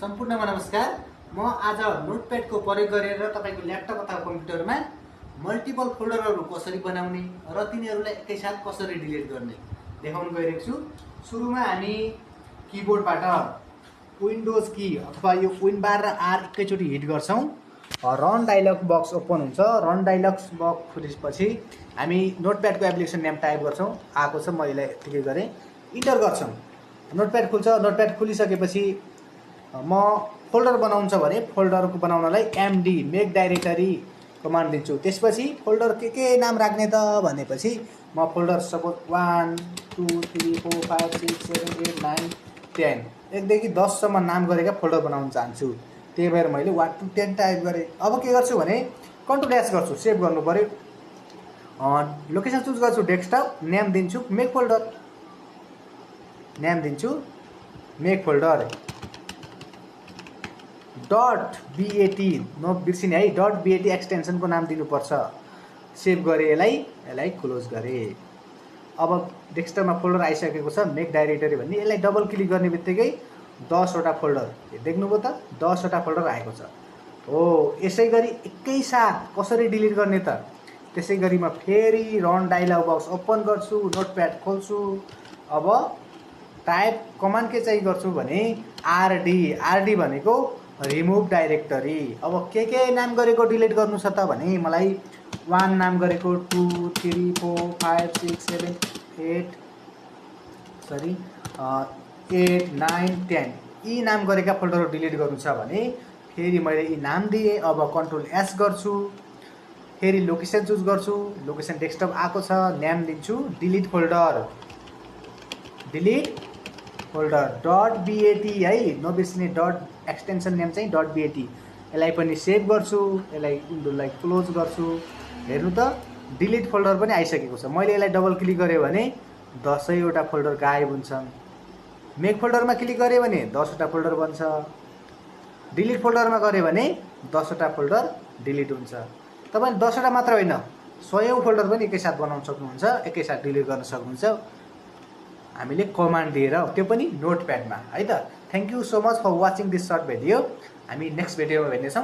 सम्पूर्णमा नमस्कार। म आज नोटप्याडको प्रयोग गरेर तपाईको ल्यापटप अथवा कम्प्युटरमा मल्टिपल फोल्डरहरू कसरी बनाउने र तिनीहरूलाई एकैसाथ कसरी डिलिट गर्ने देखाउन गइरहेको छु। सुरुमा हामी किबोर्डबाट विन्डोज की अथवा यो विन बार र आर एकैचोटि हिट गर्छौं। रन डायलग बक्स ओपन हुन्छ। रन डायलग बक्स खुलेपछि हामी नोटप्याडको एप्लिकेसन नेम टाइप गर्छौं। आएको छ, म यसलाई यतिकै गरे इन्टर गर्छौं। नोटप्याड खुल्छ। नोटप्याड खुलिसकेपछि म फोल्डर बनाउनु छ भने फोल्डरको बनाउनलाई एमडी मेक डाइरेक्टरी कमान्ड दिन्छु। त्यसपछि फोल्डर के नाम राख्ने त भनेपछि म फोल्डर सपोज 1 2 3 4 5 6 7 8 9 10 1 देखि 10 सम्म नाम गरेका फोल्डर बनाउन चाहन्छु। त्यही भएर मैले 1 to 10 टाइप गरे। अब के गर्छु भने कन्ट्रोल एस गर्छु, सेभ गर्नु पर्यो। लोकेसन चुज गर्छु, डेस्कटप, नेम दिन्छु मेक फोल्डर, नेम दिन्छु मेक फोल्डर .bat नबिर्सिने है, .bat एक्सटेन्सनको नाम दिनुपर्छ। सेभ गरे, यसलाई क्लोज गरे। अब डेस्कटपमा फोल्डर आइसकेको छ मेक डाइरेक्टरी भन्ने। यसलाई डबल क्लिक गर्ने बित्तिकै 10 वटा फोल्डर देख्नुभयो त, 10 वटा फोल्डर आएको छ। हो, यसै गरी एकैसाथ कसरी डिलिट गर्ने त? त्यसै गरी म फेरि रन डायलग बक्स ओपन गर्छु, नोटप्याड खोल्छु। अब टाइप कमान्ड के चाहिँ गर्छु भने आरडी भनेको रिमुभ डाइरेक्टरी। अब के नाम गरेको डिलिट गर्नु छ त भने मलाई 1 नाम गरेको 2 3 4 5 6 7 8 9 10 यी नाम गरेका फोल्डरहरू डिलिट गर्नु छ भने फेरि मैले यी नाम दिए। अब कन्ट्रोल एस गर्छु, फेरि लोकेसन चुज गर्छु, लोकेसन डेस्कटप आएको छ, नेम दिन्छु डिलिट फोल्डर .bat है, नबिर्सिने डट एक्सटेन्सन नेम चाहिँ .bat। यसलाई पनि सेभ गर्छु, यसलाई विन्डोलाई क्लोज गर्छु। हेर्नु त डिलिट फोल्डर पनि आइसकेको छ। मैले यसलाई डबल क्लिक गरेँ भने 10 वटा फोल्डर गायब हुन्छन्। मेक फोल्डरमा क्लिक गरेँ भने 10 वटा फोल्डर बन्छ। डिलिट फोल्डरमा गरेँ भने 10 वटा फोल्डर डिलिट हुन्छ। तपाईले 10 वटा मात्र होइन, 100 फोल्डर पनि एकैसाथ बनाउन सक्नुहुन्छ, एकैसाथ डिलिट गर्न सक्नुहुन्छ हामीले कमान्ड दिएर, त्यो पनि नोटप्याडमा है त। Thank you so much for watching this short video. हामी नेक्स्ट भिडियोमा भेट्नेछौँ।